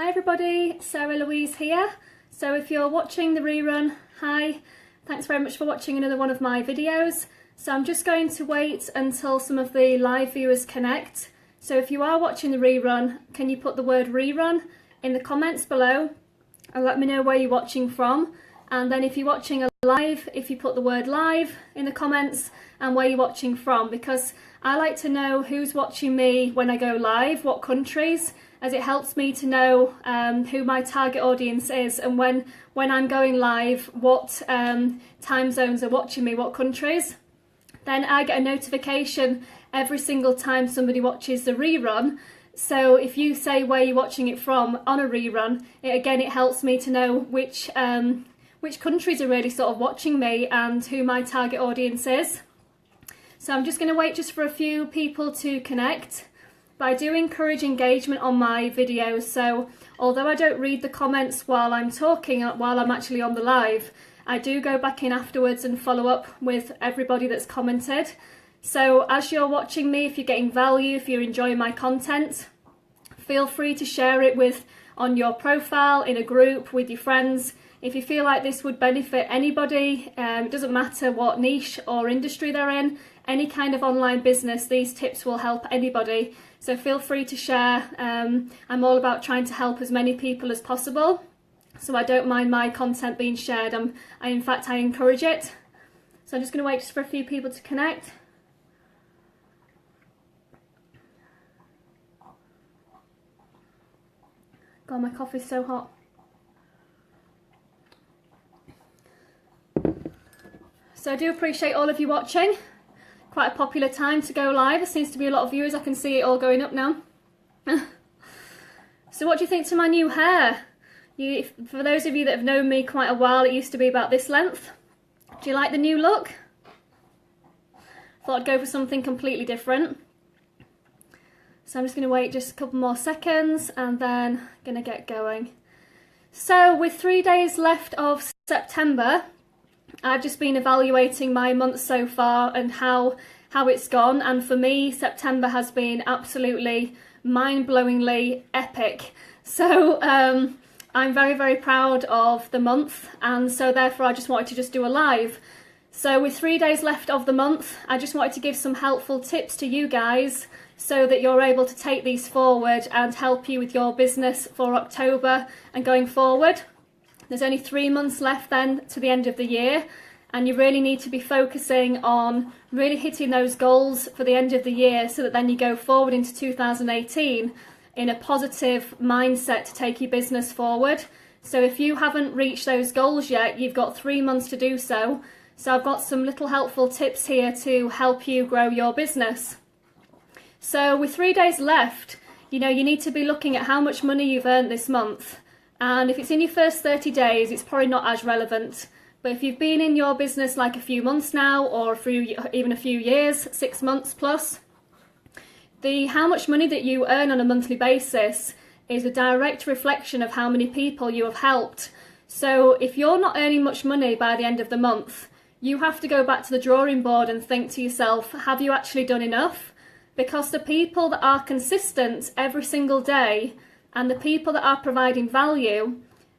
Hi everybody, Sarah Louise here. So if you're watching the rerun, hi, thanks very much for watching another one of my videos. So I'm just going to wait until some of the live viewers connect. So if you are watching the rerun, can you put the word rerun in the comments below and let me know where you're watching from. And then if you're watching a live, if you put the word live in the comments and where you're watching from, because I like to know who's watching me when I go live, what countries, as it helps me to know who my target audience is, and when I'm going live, what time zones are watching me, what countries. Then I get a notification every single time somebody watches the rerun. So if you say where you're watching it from on a rerun, it helps me to know which countries are really sort of watching me and who my target audience is. So I'm just going to wait just for a few people to connect. But I do encourage engagement on my videos, so although I don't read the comments while I'm talking, while I'm actually on the live, I do go back in afterwards and follow up with everybody that's commented. So as you're watching me, if you're getting value, if you're enjoying my content, feel free to share it on your profile, in a group, with your friends. If you feel like this would benefit anybody, it doesn't matter what niche or industry they're in, any kind of online business, these tips will help anybody. So feel free to share. I'm all about trying to help as many people as possible. So I don't mind my content being shared. In fact, I encourage it. So I'm just going to wait just for a few people to connect. God, my coffee's so hot. So I do appreciate all of you watching. Quite a popular time to go live. There seems to be a lot of viewers. I can see it all going up now. So what do you think to my new hair? For those of you that have known me quite a while, it used to be about this length. Do you like the new look? Thought I'd go for something completely different. So I'm just going to wait just a couple more seconds and then going to get going. So with 3 days left of September, I've just been evaluating my month so far and how it's gone, and for me September has been absolutely mind-blowingly epic. So I'm very, very proud of the month, and so therefore I just wanted to just do a live. So with 3 days left of the month, I just wanted to give some helpful tips to you guys so that you're able to take these forward and help you with your business for October and going forward. There's only 3 months left then to the end of the year, and you really need to be focusing on really hitting those goals for the end of the year so that then you go forward into 2018 in a positive mindset to take your business forward. So if you haven't reached those goals yet, you've got 3 months to do so. So I've got some little helpful tips here to help you grow your business. So with 3 days left, you need to be looking at how much money you've earned this month. And if it's in your first 30 days, it's probably not as relevant. But if you've been in your business like a few months now, or even a few years, 6 months plus, how much money that you earn on a monthly basis is a direct reflection of how many people you have helped. So if you're not earning much money by the end of the month, you have to go back to the drawing board and think to yourself, have you actually done enough? Because the people that are consistent every single day, and the people that are providing value,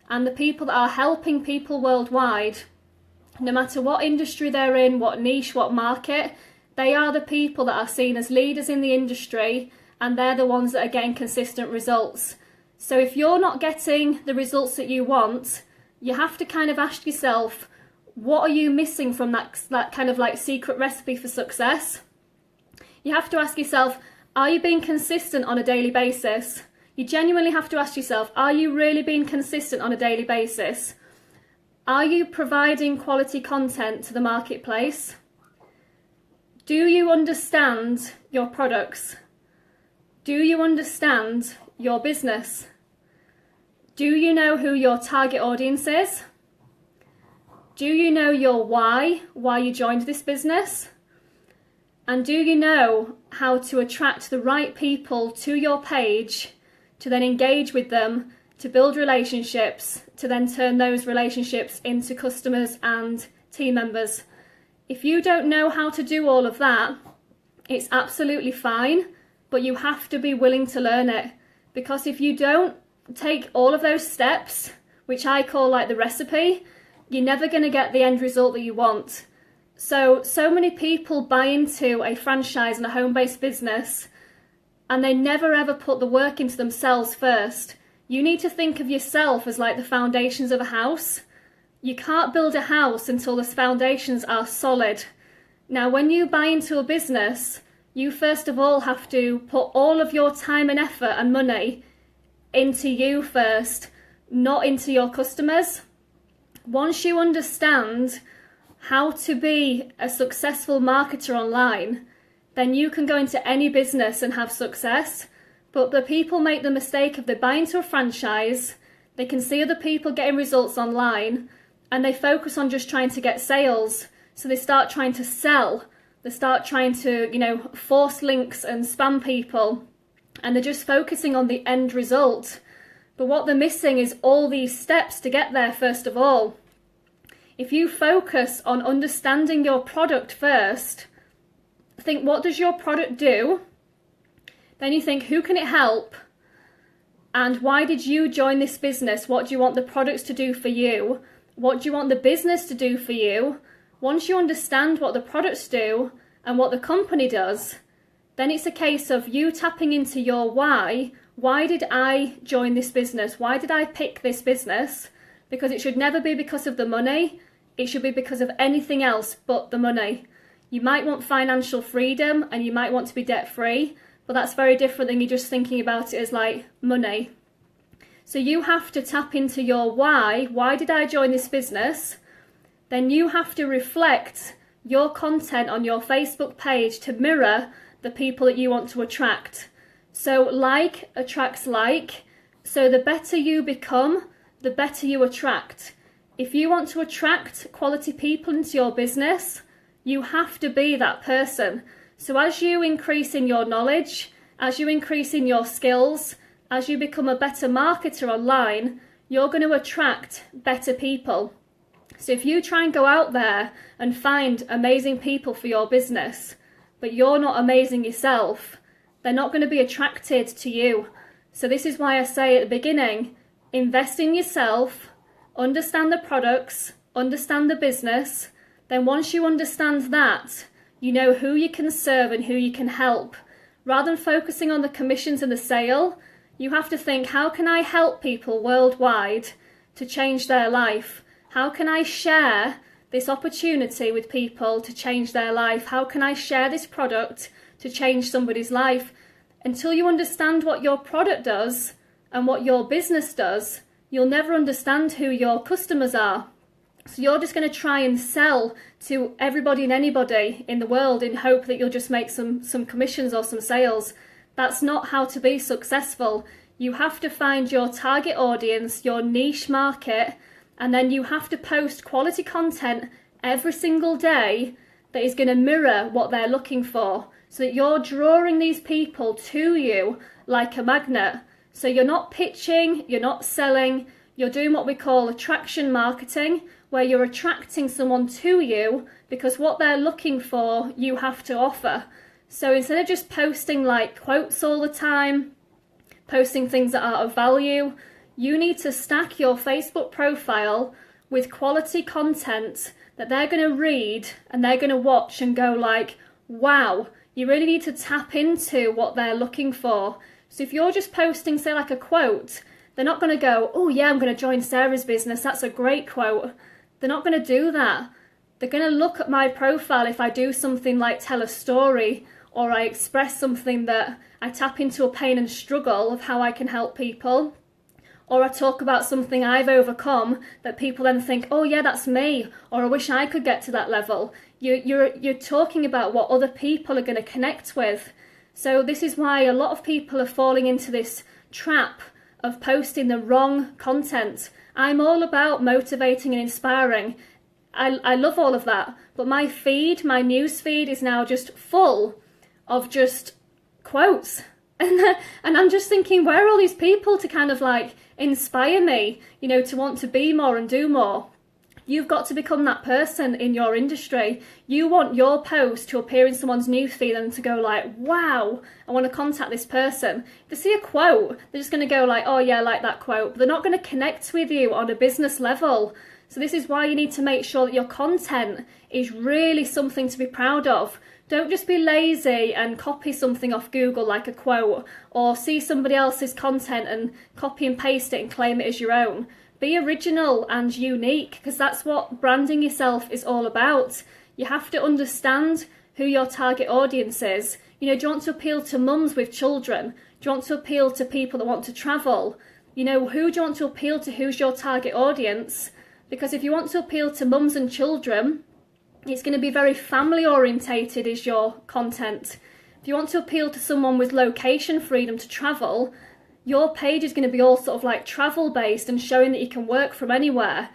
and the people that are helping people worldwide, no matter what industry they're in, what niche, what market, they are the people that are seen as leaders in the industry, and they're the ones that are getting consistent results. So if you're not getting the results that you want, you have to kind of ask yourself, what are you missing from that kind of like secret recipe for success? You have to ask yourself, are you being consistent on a daily basis? You genuinely have to ask yourself, are you really being consistent on a daily basis? Are you providing quality content to the marketplace? Do you understand your products? Do you understand your business? Do you know who your target audience is? Do you know your why you joined this business? And do you know how to attract the right people to your page to then engage with them, to build relationships, to then turn those relationships into customers and team members? If you don't know how to do all of that, it's absolutely fine, but you have to be willing to learn it. Because if you don't, take all of those steps, which I call like the recipe, you're never going to get the end result that you want. So many people buy into a franchise and a home-based business and they never ever put the work into themselves first. You need to think of yourself as like the foundations of a house. You can't build a house until the foundations are solid. Now, when you buy into a business, you first of all have to put all of your time and effort and money into you first, not into your customers. Once you understand how to be a successful marketer online, then you can go into any business and have success. But the people make the mistake of they buy into a franchise, they can see other people getting results online, and they focus on just trying to get sales. So they start trying to sell, they start trying to, force links and spam people, and they're just focusing on the end result. But what they're missing is all these steps to get there first of all. If you focus on understanding your product first, think, what does your product do? Then you think, who can it help? And why did you join this business? What do you want the products to do for you? What do you want the business to do for you? Once you understand what the products do and what the company does, then it's a case of you tapping into your why. Why did I join this business? Why did I pick this business? Because it should never be because of the money. It should be because of anything else but the money. You might want financial freedom and you might want to be debt free, but that's very different than you just thinking about it as like money. So you have to tap into your why. Why did I join this business? Then you have to reflect your content on your Facebook page to mirror the people that you want to attract. So like attracts like. So the better you become, the better you attract. If you want to attract quality people into your business, you have to be that person. So as you increase in your knowledge, as you increase in your skills, as you become a better marketer online, you're going to attract better people. So if you try and go out there and find amazing people for your business, but you're not amazing yourself, they're not going to be attracted to you. So this is why I say at the beginning, invest in yourself, understand the products, understand the business. Then once you understand that, you know who you can serve and who you can help. Rather than focusing on the commissions and the sale, you have to think, how can I help people worldwide to change their life? How can I share this opportunity with people to change their life? How can I share this product to change somebody's life? Until you understand what your product does and what your business does, you'll never understand who your customers are. So you're just going to try and sell to everybody and anybody in the world in hope that you'll just make some commissions or some sales. That's not how to be successful. You have to find your target audience, your niche market, and then you have to post quality content every single day that is going to mirror what they're looking for, so that you're drawing these people to you like a magnet. So you're not pitching, you're not selling, you're doing what we call attraction marketing, where you're attracting someone to you because what they're looking for, you have to offer. So instead of just posting like quotes all the time, posting things that are of value, you need to stack your Facebook profile with quality content that they're going to read and they're going to watch and go like, wow. You really need to tap into what they're looking for. So if you're just posting, say, like a quote, they're not going to go, oh yeah, I'm going to join Sarah's business, that's a great quote. They're not going to do that. They're going to look at my profile if I do something like tell a story, or I express something that I tap into a pain and struggle of how I can help people, or I talk about something I've overcome that people then think, oh yeah, that's me, or I wish I could get to that level. You're talking about what other people are going to connect with. So this is why a lot of people are falling into this trap of posting the wrong content. I'm all about motivating and inspiring. I love all of that, but my feed, my news feed is now just full of just quotes. And I'm just thinking, where are all these people to kind of like inspire me, to want to be more and do more? You've got to become that person in your industry. You want your post to appear in someone's newsfeed and to go like, wow, I want to contact this person. If they see a quote, they're just going to go like, oh yeah, I like that quote. But they're not going to connect with you on a business level. So this is why you need to make sure that your content is really something to be proud of. Don't just be lazy and copy something off Google like a quote, or see somebody else's content and copy and paste it and claim it as your own. Be original and unique, because that's what branding yourself is all about. You have to understand who your target audience is. You know, do you want to appeal to mums with children? Do you want to appeal to people that want to travel? You know, who do you want to appeal to? Who's your target audience? Because if you want to appeal to mums and children, it's going to be very family orientated is your content. If you want to appeal to someone with location freedom to travel, your page is going to be all sort of like travel based and showing that you can work from anywhere.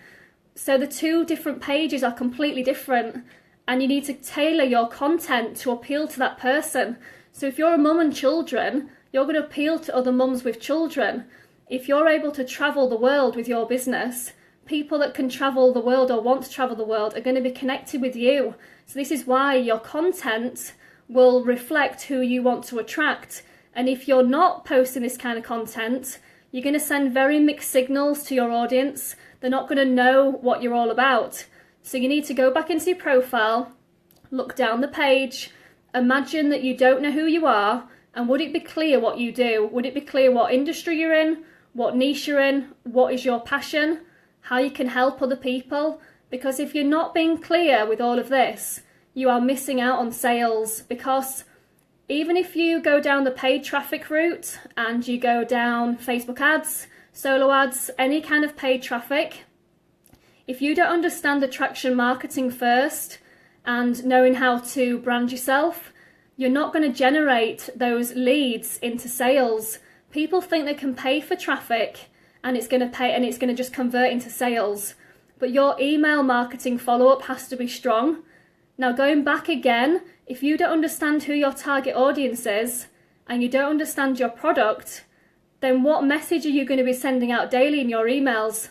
So the two different pages are completely different, and you need to tailor your content to appeal to that person. So if you're a mum and children, you're going to appeal to other mums with children. If you're able to travel the world with your business, people that can travel the world or want to travel the world are going to be connected with you. So this is why your content will reflect who you want to attract. And if you're not posting this kind of content, you're going to send very mixed signals to your audience. They're not going to know what you're all about. So you need to go back into your profile, look down the page, imagine that you don't know who you are, and would it be clear what you do? Would it be clear what industry you're in, what niche you're in, what is your passion, how you can help other people? Because if you're not being clear with all of this, you are missing out on sales. Because even if you go down the paid traffic route and you go down Facebook ads, solo ads, any kind of paid traffic, if you don't understand attraction marketing first and knowing how to brand yourself, you're not going to generate those leads into sales. People think they can pay for traffic and it's going to just convert into sales. But your email marketing follow-up has to be strong. Now going back again, if you don't understand who your target audience is and you don't understand your product, then what message are you going to be sending out daily in your emails?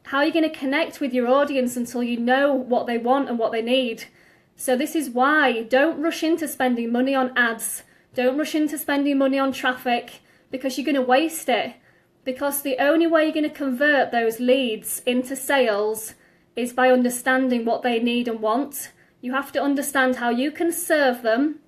How are you going to connect with your audience until you know what they want and what they need? So this is why don't rush into spending money on ads. Don't rush into spending money on traffic, because you're going to waste it. Because the only way you're going to convert those leads into sales is by understanding what they need and want. You have to understand how you can serve them,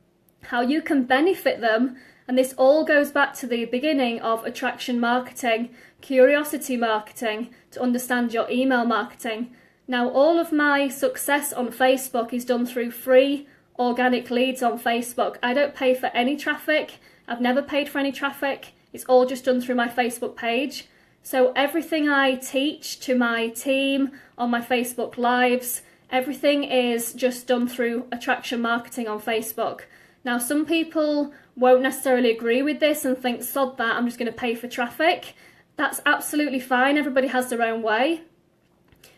how you can benefit them, and this all goes back to the beginning of attraction marketing, curiosity marketing, to understand your email marketing. Now, all of my success on Facebook is done through free organic leads on Facebook. I don't pay for any traffic. I've never paid for any traffic. It's all just done through my Facebook page. So everything I teach to my team on my Facebook Lives, everything is just done through attraction marketing on Facebook. Now, some people won't necessarily agree with this and think, sod that, I'm just going to pay for traffic. That's absolutely fine. Everybody has their own way.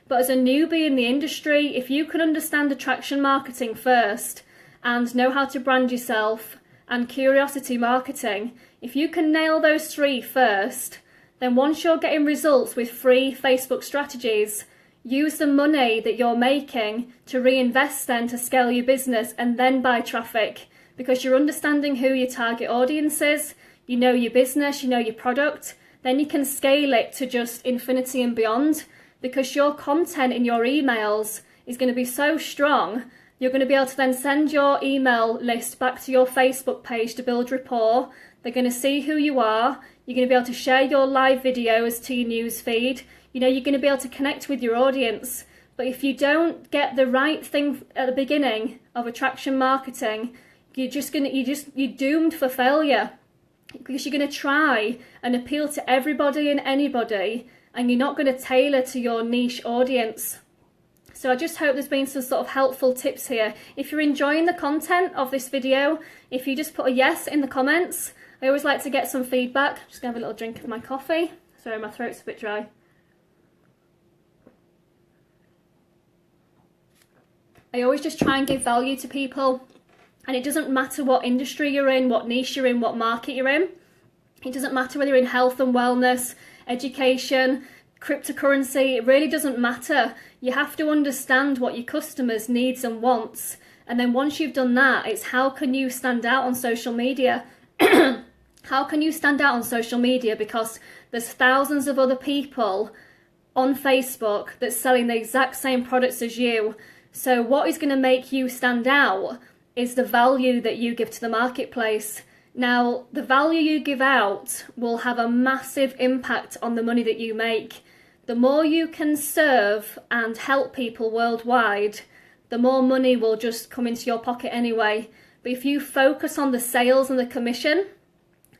But as a newbie in the industry, if you can understand attraction marketing first and know how to brand yourself and curiosity marketing, if you can nail those three first, then once you're getting results with free Facebook strategies, use the money that you're making to reinvest then to scale your business and then buy traffic, because you're understanding who your target audience is, you know your business, you know your product, then you can scale it to just infinity and beyond, because your content in your emails is going to be so strong. You're going to be able to then send your email list back to your Facebook page to build rapport. They're going to see who you are. You're going to be able to share your live videos to your news feed. You know, you're going to be able to connect with your audience. But if you don't get the right thing at the beginning of attraction marketing, you're doomed for failure, because you're going to try and appeal to everybody and anybody, and you're not going to tailor to your niche audience. So I just hope there's been some sort of helpful tips here. If you're enjoying the content of this video, if you just put a yes in the comments. I always like to get some feedback. I'm just going to have a little drink of my coffee. Sorry, my throat's a bit dry. I always just try and give value to people. And it doesn't matter what industry you're in, what niche you're in, what market you're in. It doesn't matter whether you're in health and wellness, education, cryptocurrency, it really doesn't matter. You have to understand what your customers' needs and wants. And then once you've done that, it's how can you stand out on social media? How can you stand out on social media? Because there's thousands of other people on Facebook that's selling the exact same products as you. So what is going to make you stand out is the value that you give to the marketplace. Now, the value you give out will have a massive impact on the money that you make. The more you can serve and help people worldwide, the more money will just come into your pocket anyway. But if you focus on the sales and the commission,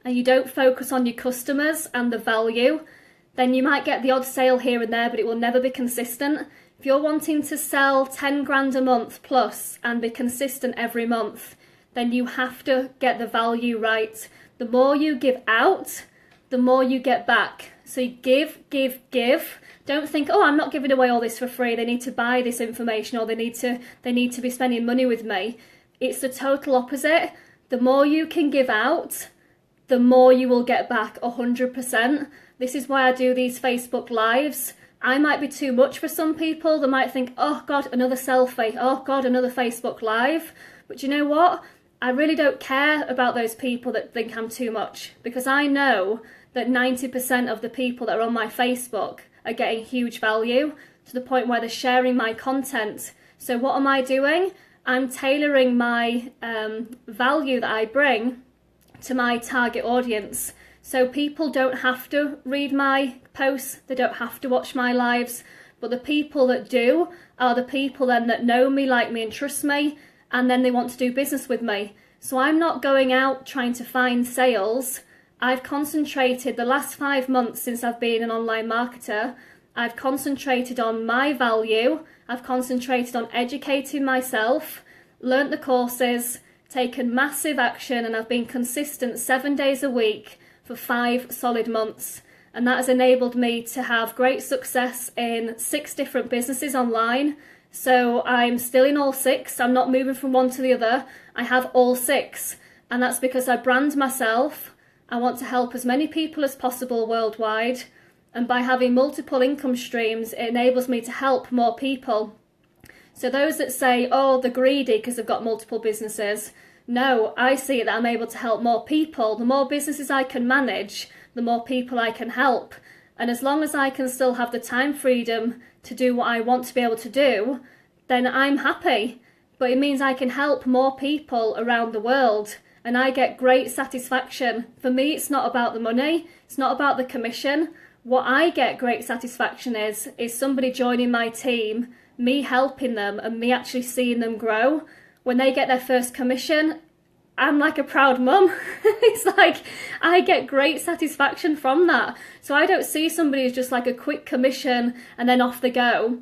and you don't focus on your customers and the value, then you might get the odd sale here and there, but it will never be consistent. If you're wanting to sell 10 grand a month plus and be consistent every month, then you have to get the value right. The more you give out, the more you get back. So you give, give, give. Don't think, oh, I'm not giving away all this for free. They need to buy this information, or they need to be spending money with me. It's the total opposite. The more you can give out, the more you will get back 100%. This is why I do these Facebook Lives. I might be too much for some people. They might think, oh God, another selfie. Oh God, another Facebook Live. But you know what? I really don't care about those people that think I'm too much, because I know that 90% of the people that are on my Facebook are getting huge value to the point where they're sharing my content. So what am I doing? I'm tailoring my value that I bring to my target audience. So people don't have to read my posts, they don't have to watch my lives, but the people that do are the people then that know me, like me and trust me, and then they want to do business with me. So I'm not going out trying to find sales. I've concentrated the last 5 months since I've been an online marketer, I've concentrated on my value, I've concentrated on educating myself, learnt the courses, taken massive action, and I've been consistent 7 days a week for 5 solid months. And that has enabled me to have great success in 6 different businesses online. So I'm still in all 6. I'm not moving from one to the other. I have all 6. And that's because I brand myself. I want to help as many people as possible worldwide. And by having multiple income streams, it enables me to help more people. So those that say, oh, they're greedy because they've got multiple businesses. No, I see that I'm able to help more people. The more businesses I can manage, the more people I can help. And as long as I can still have the time freedom to do what I want to be able to do, then I'm happy. But it means I can help more people around the world. And I get great satisfaction. For me, it's not about the money. It's not about the commission. What I get great satisfaction is somebody joining my team, me helping them, and me actually seeing them grow. When they get their first commission, I'm like a proud mum. It's like I get great satisfaction from that. So I don't see somebody as just like a quick commission and then off they go.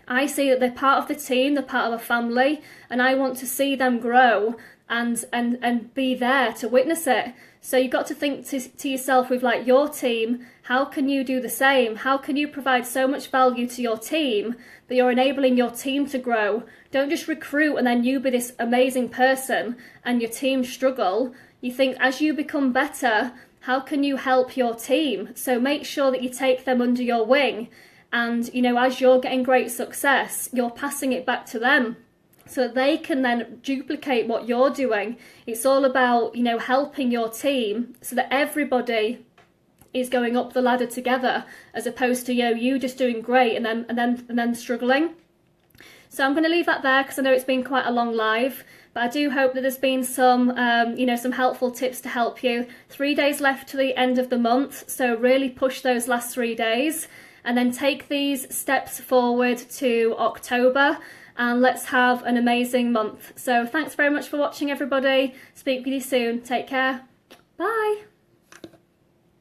I see that they're part of the team, they're part of a family, and I want to see them grow and be there to witness it. So you've got to think to yourself with like your team, how can you do the same? How can you provide so much value to your team that you're enabling your team to grow? Don't just recruit and then you be this amazing person and your team struggle. You think as you become better, how can you help your team? So make sure that you take them under your wing, and you know, as you're getting great success, you're passing it back to them, so that they can then duplicate what you're doing. It's all about, you know, helping your team so that everybody is going up the ladder together, as opposed to you just doing great and then struggling. So I'm going to leave that there because I know it's been quite a long live, but I do hope that there's been some, you know, some helpful tips to help you. 3 days left to the end of the month, so really push those last 3 days, and then take these steps forward to October. And let's have an amazing month. So thanks very much for watching, everybody. Speak with you soon. Take care. Bye.